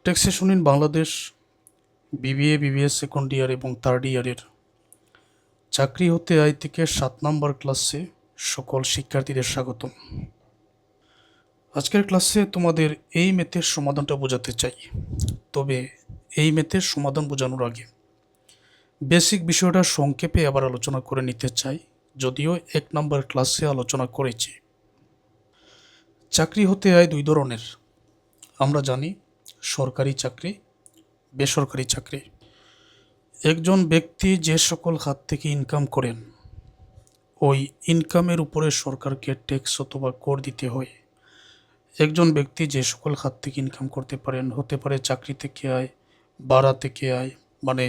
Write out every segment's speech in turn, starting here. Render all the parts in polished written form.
Taxation in Bangladesh BBA, BBS second year এবং third ইয়ারের চাকরি হতে আয় থেকে 7 নম্বর ক্লাসে সকল শিক্ষার্থীদের স্বাগতম। আজকের ক্লাসে তোমাদের এই ম্যাথের সমাধানটা বোঝাতে চাই। তবে এই ম্যাথের সমাধান বোঝানোর আগে বেসিক বিষয়টা সংক্ষেপে আবার আলোচনা করে নিতে চাই, যদিও 1 নম্বর ক্লাসে আলোচনা করেছি। চাকরি হতে আয় দুই ধরনের, আমরা জানি সরকারি চাকরি, বেসরকারি চাকরি। একজন ব্যক্তি যে সকল খাত থেকে ইনকাম করেন ওই ইনকামের উপরে সরকারকে ট্যাক্স অথবা কর দিতে হয়। একজন ব্যক্তি যে সকল খাত থেকে ইনকাম করতে পারেন, হতে পারে চাকরি থেকে আয়, ভাড়া থেকে আয় মানে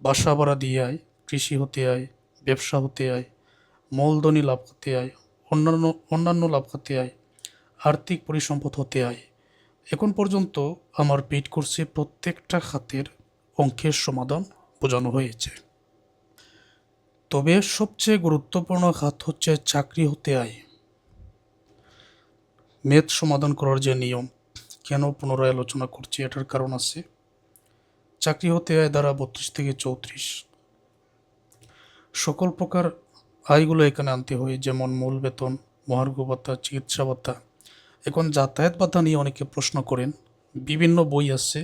বাসা ভাড়া দিয়ে আয়, কৃষি হতে আয়, ব্যবসা হতে আয়, মূলধনী লাভ হতে আয়, অন্যান্য লাভ হতে আয়, আর্থিক পরিসম্পদ হতে আয়। এখন পর্যন্ত আমার পেইড কোর্সে প্রত্যেকটা খাতের অঙ্কের সমাধান বোঝানো হয়েছে। তবে সবচেয়ে গুরুত্বপূর্ণ খাত হচ্ছে চাকরি হতে আয়। ম্যাথ সমাধান করার যে নিয়ম, কেন পুনরায় আলোচনা করছি এটার কারণ আছে। চাকরি হতে আয় দ্বারা 32 থেকে 34 সকল প্রকার আয়গুলো এখানে আনতে হয়, যেমন মূল বেতন, মহার্ঘ ভাতা, চিকিৎসা ভাতা। এখন যাতায়াত ভাতা নিয়ে অনেকে প্রশ্ন করেন, বিভিন্ন বই আছে,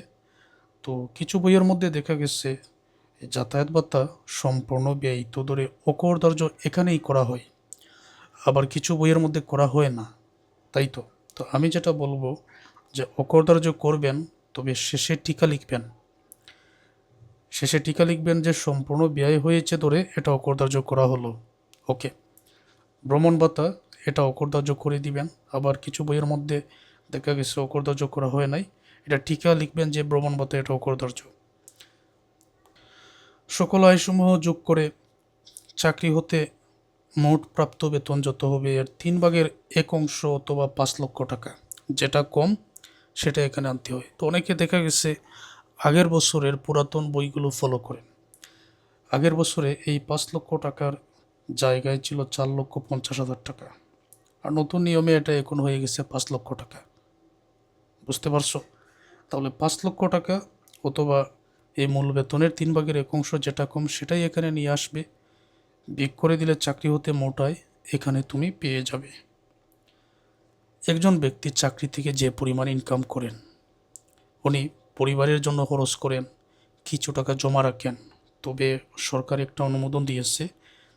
তো কিছু বইয়ের মধ্যে দেখা গেছে যাতায়াত ভাতা সম্পূর্ণ ব্যয়িত ধরে অকরধার্য এখানেই করা হয়, আবার কিছু বইয়ের মধ্যে করা হয় না, তাই তো। তো আমি যেটা বলবো যে অকরধার্য করবেন, তবে শেষে টিকা লিখবেন যে সম্পূর্ণ ব্যয় হয়েছে ধরে এটা অকরধার্য করা হলো। ওকে, ভ্রমণ ভাতা এটা অকরধার্য করে দিবেন, আবার কিছু বইয়ের মধ্যে দেখা গেছে অকরধার্য করা হয় নাই, এটা টিকা লিখবেন যে ভ্রমণ ভাতা এটা অকরধার্য। সকল আয়সমূহ যোগ করে চাকরি হতে মোট প্রাপ্ত বেতন যত হবে এর 1/3 অথবা 5 লক্ষ টাকা, যেটা কম সেটা এখানে আনতে হয়। তো অনেকে দেখা গেছে আগের বছরের পুরাতন বইগুলো ফলো করেন। আগের বছরে এই 5 লক্ষ টাকার জায়গায় ছিল 4,50,000 টাকা, আর নতুন নিয়মে এটা এখন হয়ে গেছে 5 লক্ষ টাকা। বুঝতে পারছো? তাহলে 5 লক্ষ টাকা অথবা এই মূল বেতনের 1/3 যেটা কম সেটাই এখানে নিয়ে আসবে, বিয়োগ করে দিলে চাকরি হতে মোটায় এখানে তুমি পেয়ে যাবে। একজন ব্যক্তি চাকরি থেকে যে পরিমাণ ইনকাম করেন, উনি পরিবারের জন্য খরচ করেন, কিছু টাকা জমা রাখেন। তবে সরকার একটা অনুমোদন দিয়েছে,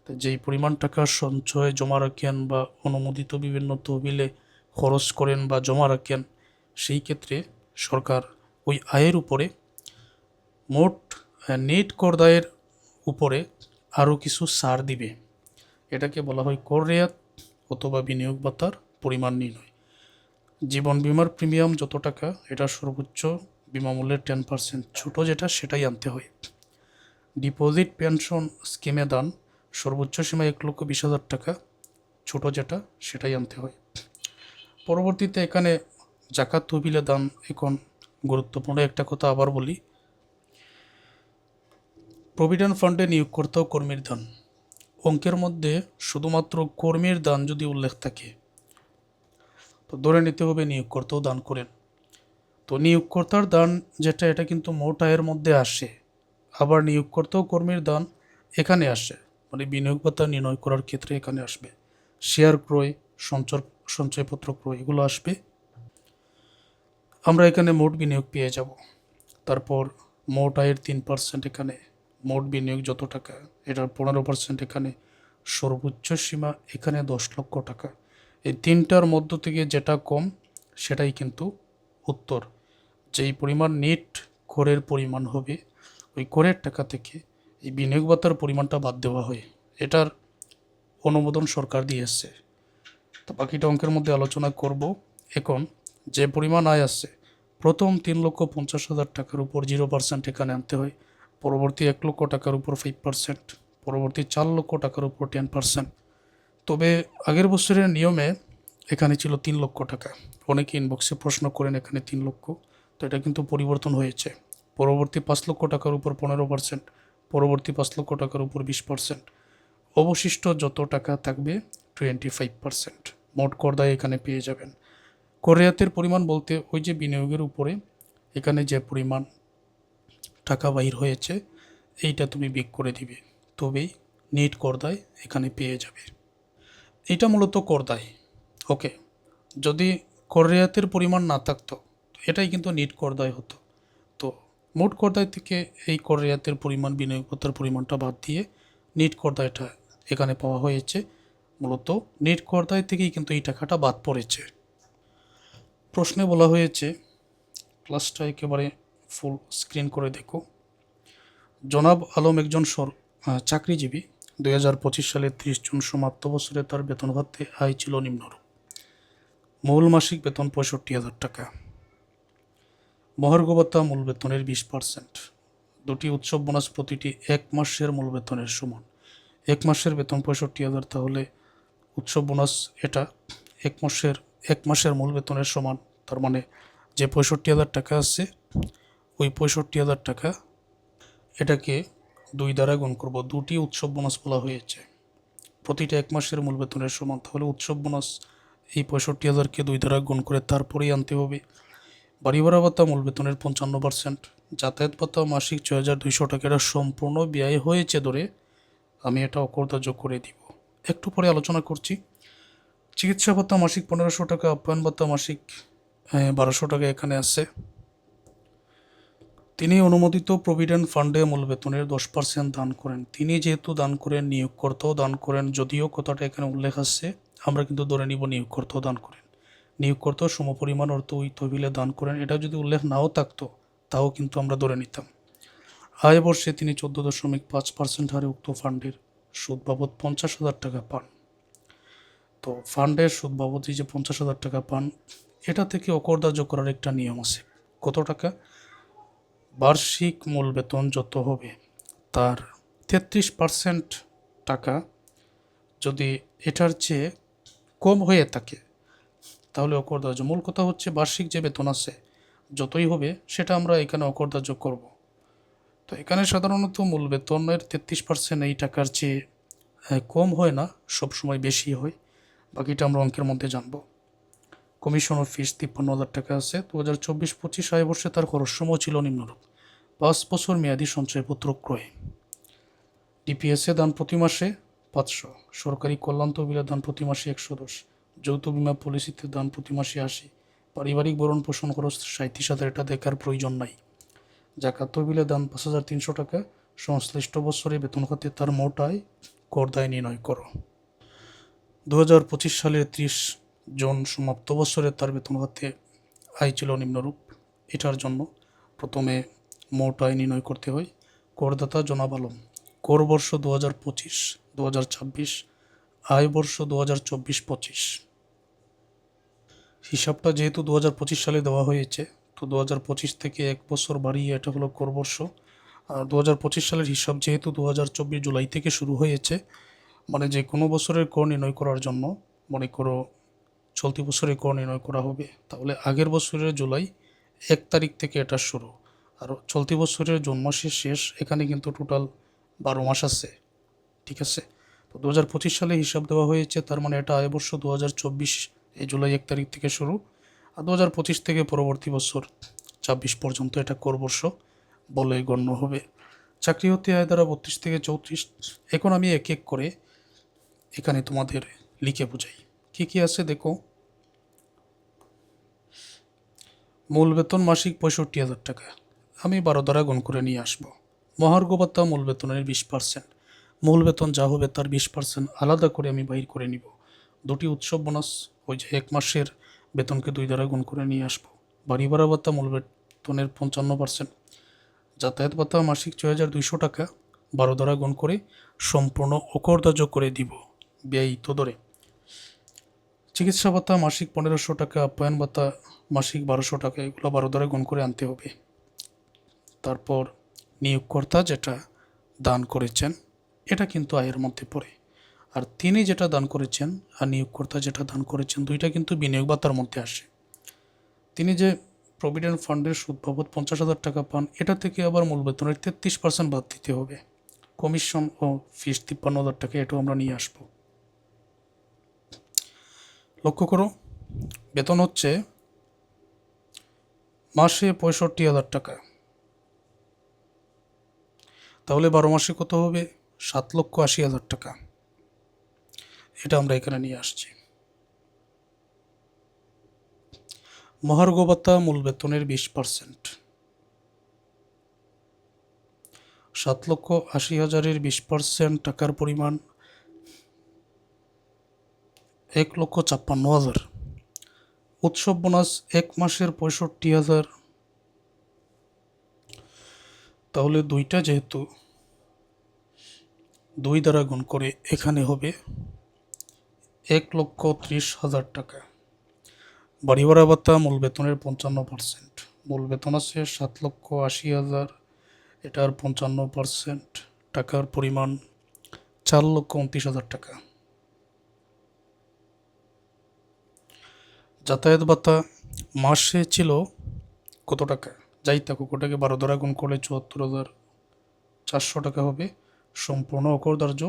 যেই পরিমাণ টাকা সঞ্চয় জমা রাখেন বা অনুমোদিত বিভিন্ন তহবিলে খরচ করেন বা জমা রাখেন, সেই ক্ষেত্রে সরকার ওই আয়ের উপরে মোট নেট কর দায়ের উপরে আরও কিছু ছাড় দিবে। এটাকে বলা হয় কর রেয়াত অথবা বিনিয়োগ ভাতার পরিমাণ নির্ণয়। জীবন বিমার প্রিমিয়াম যত টাকা, এটা সর্বোচ্চ বিমা মূল্যের 10%, ছোট যেটা সেটাই আনতে হয়। ডিপোজিট পেনশন স্কিমে দান সর্বোচ্চ সীমা 1,20,000 টাকা, ছোট যেটা সেটাই আনতে হয়। পরবর্তীতে এখানে জাকাত তহবিলে দান। এখন গুরুত্বপূর্ণ একটা কথা আবার বলি, প্রভিডেন্ট ফান্ডে নিয়োগকর্তা ও কর্মীর দান। অঙ্কের মধ্যে শুধুমাত্র কর্মীর দান যদি উল্লেখ থাকে তো ধরে নিতে হবে নিয়োগকর্তাও দান করেন। তো নিয়োগকর্তার দান যেটা, এটা কিন্তু মোট আয়ের মধ্যে আসে, আবার নিয়োগকর্তা ও কর্মীর দান এখানে আসে, মানে বিনিয়োগ ভাতা নির্ণয় করার ক্ষেত্রে এখানে আসবে। শেয়ার ক্রয়, সঞ্চয়পত্র ক্রয় এগুলো আসবে। আমরা এখানে মোট বিনিয়োগ পেয়ে যাব। তারপর মোট আয়ের 3% এখানে, মোট বিনিয়োগ যত টাকা এটার 15% এখানে, সর্বোচ্চ সীমা এখানে 10 লক্ষ টাকা। এই তিনটার মধ্য থেকে যেটা কম সেটাই কিন্তু উত্তর। যেই পরিমাণ নেট করের পরিমাণ হবে, ওই করের টাকা থেকে এই বিনিয়োগ ভাতার পরিমাণটা বাদ দেওয়া হয়। এটার অনুমোদন সরকার দিয়েছে। তো বাকিটা অঙ্কের মধ্যে আলোচনা করব। এখন যে পরিমাণ আয় আছে, প্রথম 3,50,000 টাকার উপর 0% এখানে আনতে হয়, পরবর্তী 1 লক্ষ টাকার উপর 5%, পরবর্তী 4 লক্ষ টাকার উপর 10%। তবে আগের বছরের নিয়মে এখানে ছিল 3 লক্ষ টাকা। অনেকে ইনবক্সে প্রশ্ন করেন এখানে 3 লক্ষ, তো এটা কিন্তু পরিবর্তন হয়েছে। পরবর্তী 5 লক্ষ টাকার উপর 15%, পরবর্তী 5 লক্ষ টাকার উপর 20%, অবশিষ্ট যত টাকা থাকবে 25%। মোট কর দায় এখানে পেয়ে যাবেন। কর রেয়াতের পরিমাণ বলতে ওই যে বিনিয়োগের উপরে এখানে যে পরিমাণ টাকা বাহির হয়েছে এইটা তুমি বিয়োগ করে দিবে, তবেই নেট করদায় এখানে পেয়ে যাবে। এটা মূলত করদায়। ওকে, যদি কর রেয়াতের পরিমাণ না থাকতো এটাই কিন্তু নেট করদায় হতো। তো মোট করদায় থেকে এই কর রেয়াতের পরিমাণ, বিনিয়োগতার পরিমাণটা বাদ দিয়ে নেট করদায়টা এখানে পাওয়া হয়েছে। মূলত নেট করদায় থেকেই কিন্তু এই টাকাটা বাদ পড়েছে। প্রশ্নে বলা হয়েছে, ক্লাসটা একেবারে ফুল স্ক্রিন করে দেখো। জনাব আলম একজন চাকরিজীবী। 2025 সালের 30 জুন সমাপ্ত বছরে তার বেতন ভাতে আয় ছিল নিম্নরূপ: মূল মাসিক বেতন 65,000 টাকা, মহার্ঘ ভাতা মূল বেতনের 20%, দুটি উৎসব বোনাস প্রতিটি এক মাসের মূল বেতনের সমান। এক মাসের বেতন 65,000, তাহলে উৎসব বোনাস এটা এক মাসের মূল বেতনের সমান। তার মানে যে 65,000 টাকা আছে ওই 65,000 টাকা এটাকে 2 দ্বারা গুণ করব। দুটি উৎসব বোনাস বলা হয়েছে, প্রতিটা এক মাসের মূল বেতনের সমান, তাহলে উৎসব বোনাস এই 65,000কে 2 দ্বারা গুণ করে তারপরেই আনতে হবে। বাড়ি ভাড়া ভাতা মূল বেতনের 55%, যাতায়াত ভাতা মাসিক 6,200 টাকা, এটা সম্পূর্ণ ব্যয় হয়েছে ধরে আমি এটা অকর্তব্য করে দিব, একটু পরে আলোচনা করছি। চিকিৎসা ভাতা মাসিক 1500 টাকা, আপ্যায়ন ভাতা মাসিক 1200 টাকা এখানে আছে। তিনি অনুমোদিত প্রভিডেন্ট ফান্ডে মূল বেতনের 10% দান করেন। তিনি যেহেতু দান করেন, নিয়োগকর্তাও দান করেন, যদিও কথাটা এখানে উল্লেখ আছে, আমরা কিন্তু ধরে নিব নিয়োগকর্তাও দান করেন। নিয়োগকর্তাও সমপরিমাণ অর্থ ওই তহবিলে দান করেন, এটা যদি উল্লেখ নাও থাকতো তাও কিন্তু আমরা ধরে নিতাম। আয় বর্ষে তিনি 14.5% হারে উক্ত ফান্ডের সুদ বাবদ 50,000 টাকা পান। তো ফান্ডের সুদ বাবদ যে 50,000 টাকা পান, এটা থেকে অকরদার্য করার একটা নিয়ম আছে। কত টাকা? বার্ষিক মূল বেতন যত হবে তার 33% টাকা যদি এটার চেয়ে কম হয়ে থাকে তাহলে অকরদার্য। মূল কথা হচ্ছে বার্ষিক যে বেতন আছে যতই হবে সেটা আমরা এখানে অকরদার্য করব। তো এখানে সাধারণত মূল বেতনের 33% এই টাকার চেয়ে কম হয় না, সবসময় বেশি হয়। বাকিটা আমরা অঙ্কের মধ্যে জানব। কমিশন ও ফিস 53,000 টাকা আছে। 2024-25 আয় বর্ষে তার খরচসমূহ ছিল নিম্নরূপ: 5 বছর মেয়াদী সঞ্চয়পত্র ক্রয়, ডিপিএসএ দান প্রতি মাসে 500, সরকারি কল্যাণ তহবিলে দান প্রতি মাসে 110, যৌথ বিমা পলিসিতে দান প্রতি মাসে 80, পারিবারিক ভরণ পোষণ খরচ 37,000, এটা দেখার প্রয়োজন নাই। জাকাত তহবিলে দান 5,300 টাকা। সংশ্লিষ্ট বছরে বেতন খাতে তার মোট আয় করদায় নির্ণয় করো। 2025 সালের 30 জুন সমাপ্ত বছরে তার বেতন খাতে আয় ছিল নিম্নরূপ। এটার জন্য প্রথমে মোট আয় নির্ণয় করতে হয়। করদাতা জনাব আলম, কর বর্ষ 2025-2026, আয় বর্ষ 2024-25। হিসাবটা যেহেতু 2025 সালে দেওয়া হয়েছে, তো 2025 থেকে এক বছর বাড়িয়ে এটা হলো কর বর্ষ। আর 2025 সালের হিসাব যেহেতু 2024 জুলাই থেকে শুরু হয়েছে, মানে যে কোনো বছরের কর নির্ণয় করার জন্য মনে করো চলতি বছরে কর নির্ণয় করা হবে, তাহলে আগের বছরের জুলাই 1 তারিখ থেকে এটা শুরু, আর চলতি বছরের জুন মাসের শেষ। এখানে কিন্তু টোটাল 12 মাস আছে, ঠিক আছে। তো 2025 সালে হিসাব দেওয়া হয়েছে, তার মানে এটা আয় বর্ষ 2024 এই জুলাই 1 তারিখ থেকে শুরু, আর 2025 থেকে পরবর্তী বছর 26 পর্যন্ত এটা কর বর্ষ বলে গণ্য হবে। চাকরি হতে আয় দ্বারা 32 থেকে 34। এখন আমি এক এক করে এখানে তোমাদের লিখে বোঝাই কি কি আছে দেখো। মূল বেতন মাসিক 65,000 টাকা, আমি 12 দ্বারা গুণ করে নিয়ে আসব। মহার্ঘ ভাতা মূল বেতনের 20%, মূল বেতন যা হবে তার 20% আলাদা করে আমি বাইর করে নিব। দুটি উৎসব বোনাস, ওই যে এক মাসের বেতনকে 2 দ্বারা গুণ করে নিয়ে আসব। বাড়ি ভাড়া ভাতা মূল বেতনের 55%, যাতায়াত ভাতা মাসিক 6,200 টাকা 12 দ্বারা গুণ করে সম্পূর্ণ অকরদার্য করে দিব ব্যয় তো ধরে। চিকিৎসা ভাতা মাসিক 1,500 টাকা, আপ্যায়ন ভাতা মাসিক 1,200 টাকা, এগুলো 12 দ্বারা গুণ করে আনতে হবে। তারপর নিয়োগকর্তা যেটা দান করেছেন এটা কিন্তু আয়ের মধ্যে পড়ে, আর তিনি যেটা দান করেছেন আর নিয়োগকর্তা যেটা দান করেছেন দুইটা কিন্তু বিনিয়োগ ভাতার মধ্যে আসে। তিনি যে প্রভিডেন্ট ফান্ডের সুদ বাবদ 50,000 টাকা পান, এটা থেকে আবার মূল বেতনের 33% বাদ দিতে হবে। কমিশন ও ফিস 53,000 টাকা, এটাও আমরা নিয়ে আসবো। লক্ষ্য করো, বেতন হচ্ছে মাসে 65,000 টাকা, তাহলে 12 মাসে কত হবে? 7,80,000 টাকা। এটা আমরা এখানে নিয়ে আসছি। মহার্ঘ ভাতা মূল বেতনের 20%, 7,80,000-এর 20% টাকার পরিমাণ 1,56,000। উৎসব বোনাস 1 মাসের 65,000, তাহলে দুইটা যেহেতু 2 দ্বারা গুণ করে এখানে হবে 1,30,000 টাকা। বাড়ি ভাড়া ভাতা মূল বেতনের 55%, মূল বেতন আছে 7,80,000, এটার 55% টাকার পরিমাণ 4,29,000 টাকা। যাতায়াত ভাতা মাসে ছিল কত টাকা? যাই থাকুক, ওটাকে 12 দ্বারা গুণ করলে 74,400 টাকা হবে, সম্পূর্ণ অকরদার্য,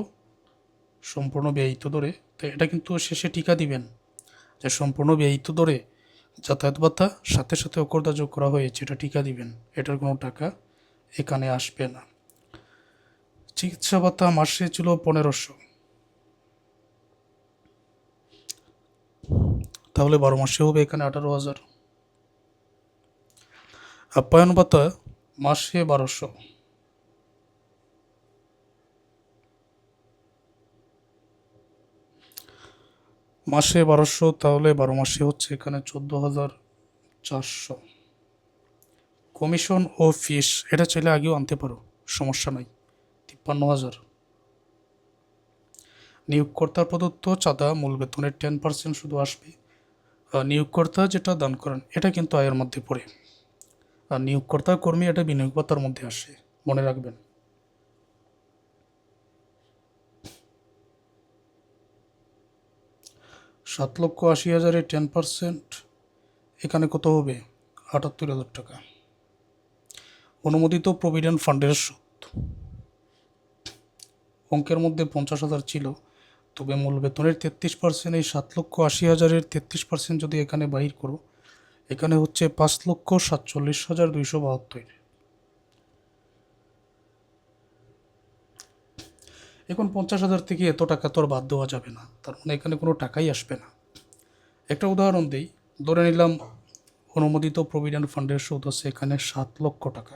সম্পূর্ণ ব্যয়িত ধরে। তো এটা কিন্তু শেষে টিকা দিবেন যে সম্পূর্ণ ব্যয়িত ধরে যাতায়াত ভাতা সাথে সাথে অকরদার্য করা হয়েছে, এটা টিকা দিবেন, এটার কোনো টাকা এখানে আসবে না। চিকিৎসা ভাতা মাসে ছিল 1500, তাহলে 12 মাসে হবে এখানে 18,000। আপ্যায়ন ভাতা মাসে 1200, মাসে 1200, তাহলে 12 মাসে হচ্ছে এখানে 14,400। কমিশন ও ফিস এটা চাইলে আগেও আনতে পারো, সমস্যা নাই, 53,000। নিয়োগকর্তার প্রদত্ত চাঁদা মূল বেতনের 10% শুধু আসবে। নিয়োগকর্তা যেটা দান করেন এটা কিন্তু আয়ের মধ্যে পড়ে, আর নিয়োগকর্তা কর্মী এটা বিনিয়োগ ভাতার মধ্যে আসে, মনে রাখবেন। $7,80,000-এর 10% এখানে কত হবে? 78,000 টাকা। অনুমোদিত প্রভিডেন্ট ফান্ডের সুদ অঙ্কের মধ্যে 50,000 ছিল, তবে মূল বেতনের 33%, এই 7,80,000-এর 33% যদি এখানে বাহির করো, এখানে হচ্ছে 5,47,272। এখন 50,000 থেকে এত টাকা তো আর বাদ দেওয়া যাবে না, তার মানে এখানে কোনো টাকাই আসবে না। একটা উদাহরণ দিই, ধরে নিলাম অনুমোদিত প্রভিডেন্ট ফান্ডের সুদ আছে এখানে 7 লক্ষ টাকা,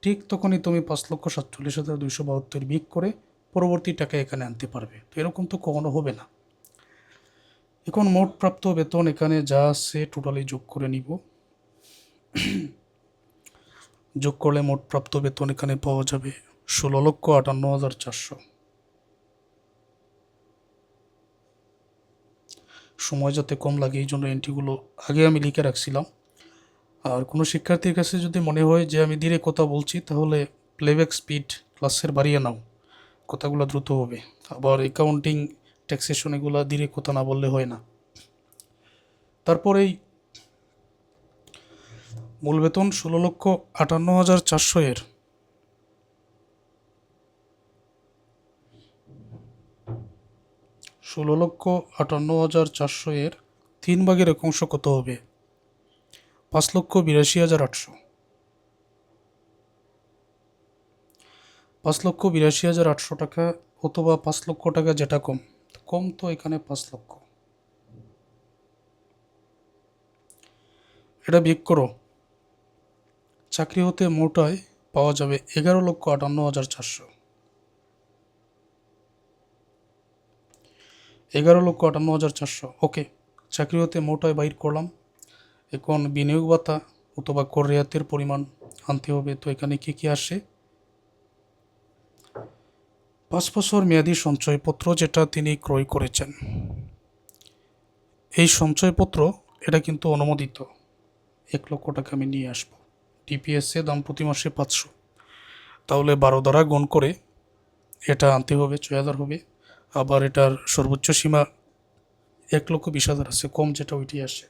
ঠিক তখনই তুমি 5,47,272 বিয়োগ করে পরবর্তী টাকা এখানে আনতে পারবে। তো এরকম তো কখনো হবে না। এখন মোট প্রাপ্ত বেতন এখানে যা আছে টোটালি যোগ করে নিব, যোগ করলে মোট প্রাপ্ত বেতন এখানে পাওয়া যাবে 16,58,400। সময় যাতে কম লাগে এই জন্য এন্ট্রিগুলো আগে আমি লিখে রাখছিলাম। আর কোনো শিক্ষার্থীর কাছে যদি মনে হয় যে আমি ধীরে কথা বলছি, তাহলে প্লেব্যাক স্পিড ক্লাসের বাড়িয়ে নাও, কথাগুলো দ্রুত হবে। আবার অ্যাকাউন্টিং, ট্যাক্সেশন এগুলো ধীরে কথা না বললে হয় না। তারপরেই মূল বেতন 16,58,400 এর 16,58,400 এর 3 ভাগের 1 অংশ কত হবে? 5,82,800। 5,82,800 টাকা অথবা 5 লক্ষ টাকা, যেটা কম। কম তো এখানে 5 লক্ষ, এটা বিয়োগ করো, চাকরি হতে মোট আয় পাওয়া যাবে 11,58,400। 11,58,400, ওকে। চাকরি হতে মোট আয় বাইর করলাম। এখন বিনিয়োগ ভাতা অথবা কর রেয়াতের পরিমাণ আনতে হবে। তো এখানে কি কি আসে? 5 বছর মেয়াদী সঞ্চয়পত্র যেটা তিনি ক্রয় করেছেন, এই সঞ্চয়পত্র এটা কিন্তু অনুমোদিত, 1 লক্ষ টাকা আমি নিয়ে আসবো। ডিপিএসে দাম প্রতি মাসে 500, তাহলে 12 দ্বারা গুণ করে এটা আনতে হবে, 6,000 হবে। আবার এটার সর্বোচ্চ সীমা 1,20,000 আছে, কম যেটা ওইটি আসে।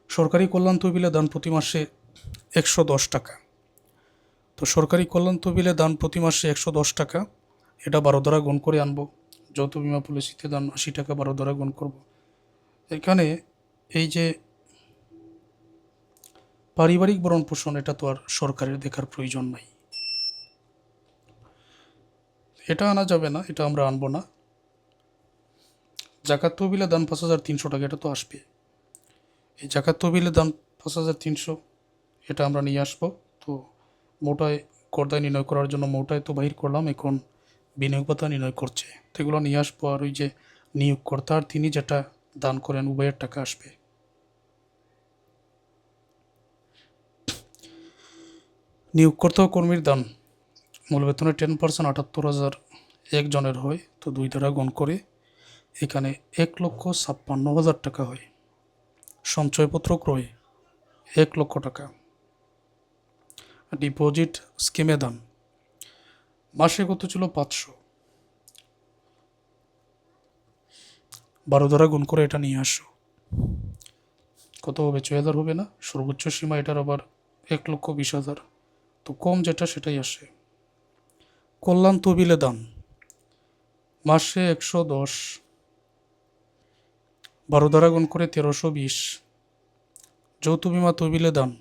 সরকারি কল্যাণ তহবিলে দান প্রতি মাসে 110 টাকা। তো সরকারি কল্যাণ তহবিলে দান প্রতি মাসে 110 টাকা, এটা 12 দ্বারা গুণ করে আনবো। যৌথ বিমা পলিসিতে দান 80 টাকা, 12 দ্বারা গুণ করব। এখানে এই যে পারিবারিক ভরণ পোষণ, এটা তো আর সরকারের দেখার প্রয়োজন নাই, এটা আনা যাবে না, এটা আমরা আনবো না। জাকাত তহবিলে দান 5,300 টাকা, এটা তো আসবে। এই জাকাত তহবিলে দান 5,300, এটা আমরা নিয়ে আসবো। তো মোটায় করদায় নির্ণয় করার জন্য মোটায় তো বাহির করলাম, এখন বিনিয়োগ ভাতা নির্ণয় করছে, তো এগুলো নিয়ে আসবো। আর ওই যে নিয়োগকর্তা আর তিনি যেটা দান করেন, উভয়ের টাকা আসবে। নিয়োগকর্তা ও কর্মীর দান, মূল বেতনের 10% 78,000 একজনের হয়, তো 2 দ্বারা গুণ করে এখানে 1,56,000 টাকা হয়। সঞ্চয়পত্র ক্রয় 1 লক্ষ টাকা। ডিপোজিট স্কিমে দান মাসে কত ছিল? 500, 12 দ্বারা গুণ করে এটা নিয়ে আসো, কত হবে? 6,000 হবে না? সর্বোচ্চ সীমা এটার আবার 1,20,000, তো কম যেটা সেটাই আসে। কল্যাণ তহবিলে দান মাসে 110, 12 দ্বারা গুণ করে 1,320। যৌথ বিমা তহবিলে দান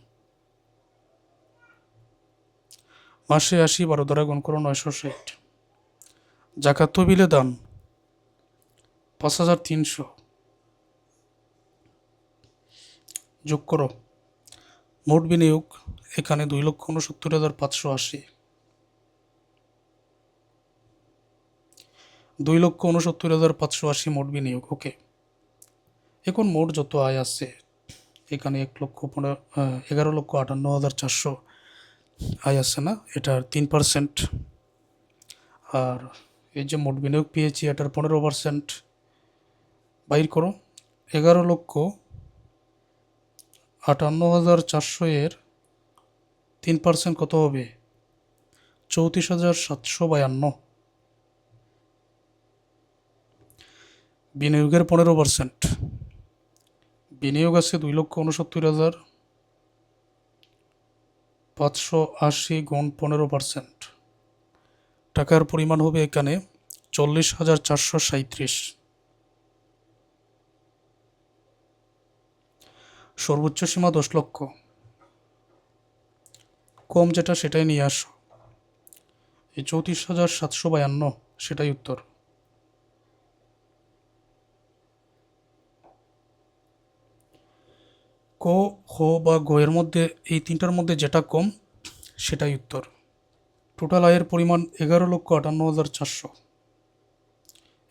মাসে 80, 12 দ্বারা গুণ করো 960। জাকাত তহবিলে দান 5,300, যোগ করো। মোট বিনিয়োগ এখানে 2,69,580, 2,69,580 মোট বিনিয়োগ। ওকে, এখন মোট যত আয় আছে এখানে 11,58,400 আয় আছে না, এটার 3%। আর এই যে মোট বিনিয়োগ পেয়েছি এটার 15% বাইর করো। 11,58,400 এর 3% কত হবে? 34,752। বিনিয়োগের 15%, বিনিয়োগ আছে 2,69,580 গুণ 15%, টাকার পরিমাণ হবে এখানে 40,437। সর্বোচ্চ সীমা 10 লক্ষ, কম যেটা সেটাই নিয়ে আসো। এই 34,752 সেটাই উত্তর। ক, খ বা গ এর মধ্যে এই তিনটার মধ্যে যেটা কম সেটাই উত্তর। টোটাল আয়ের পরিমাণ 11,58,400।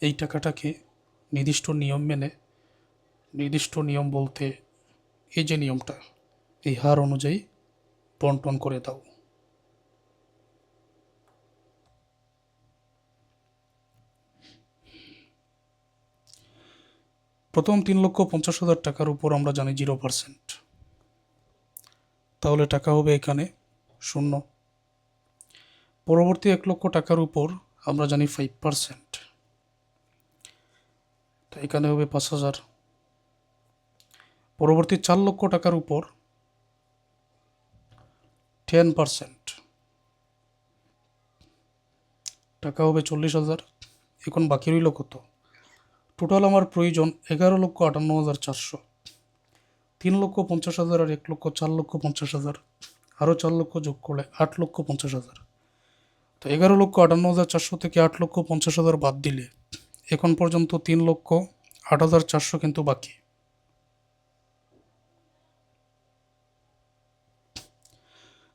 এই টাকাটাকে নির্দিষ্ট নিয়ম মেনে, নির্দিষ্ট নিয়ম বলতে এই যে নিয়মটা, এই হার অনুযায়ী বন্টন করে দাও। প্রথম 3,50,000 টাকার উপর আমরা জানি 0%, তাহলে টাকা হবে এখানে 0। পরবর্তী 1 লক্ষ টাকার উপর আমরা জানি 5%, তো এখানে হবে 5,000। পরবর্তী 4 লক্ষ টাকার উপর 10%, টাকা হবে 40,000। এখন বাকি রইল কত? টোটাল আমার প্রয়োজন 11,58,400। 3,50,000 আর 1 লক্ষ, 4,50,000, আরও 4 লক্ষ যোগ করলে 8,50,000। তো 11,58,400 থেকে 8,50,000 বাদ দিলে এখন পর্যন্ত 3,08,400 কিন্তু বাকি।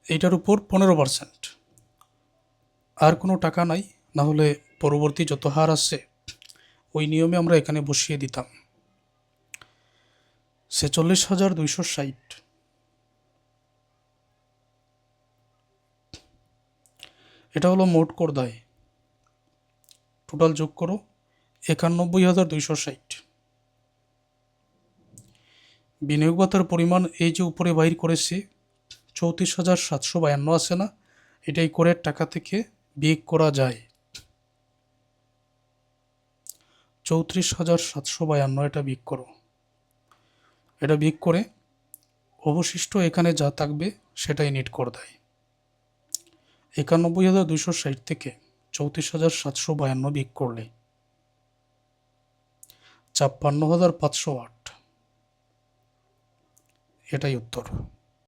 এইটার উপর 15%, আর কোনো টাকা নাই, না হলে পরবর্তী যত হার আছে ওই নিয়মে আমরা এখানে বসিয়ে দিতাম। 46,260, এটা হলো মোট করদায়। টোটাল যোগ করো 91,260। বিনিয়োগ ভাতার পরিমাণ এই যে উপরে বাহির করেছি 34,752 আছে না, এটাই করে টাকা থেকে বিয়োগ করা যায় 34,752, এটা বিয়োগ করো। এটা বিয়োগ করে অবশিষ্ট এখানে যা থাকবে সেটাই নেট করদায়। 91,260 থেকে 34,752 বিয়োগ করলে 56,508, এটাই উত্তর।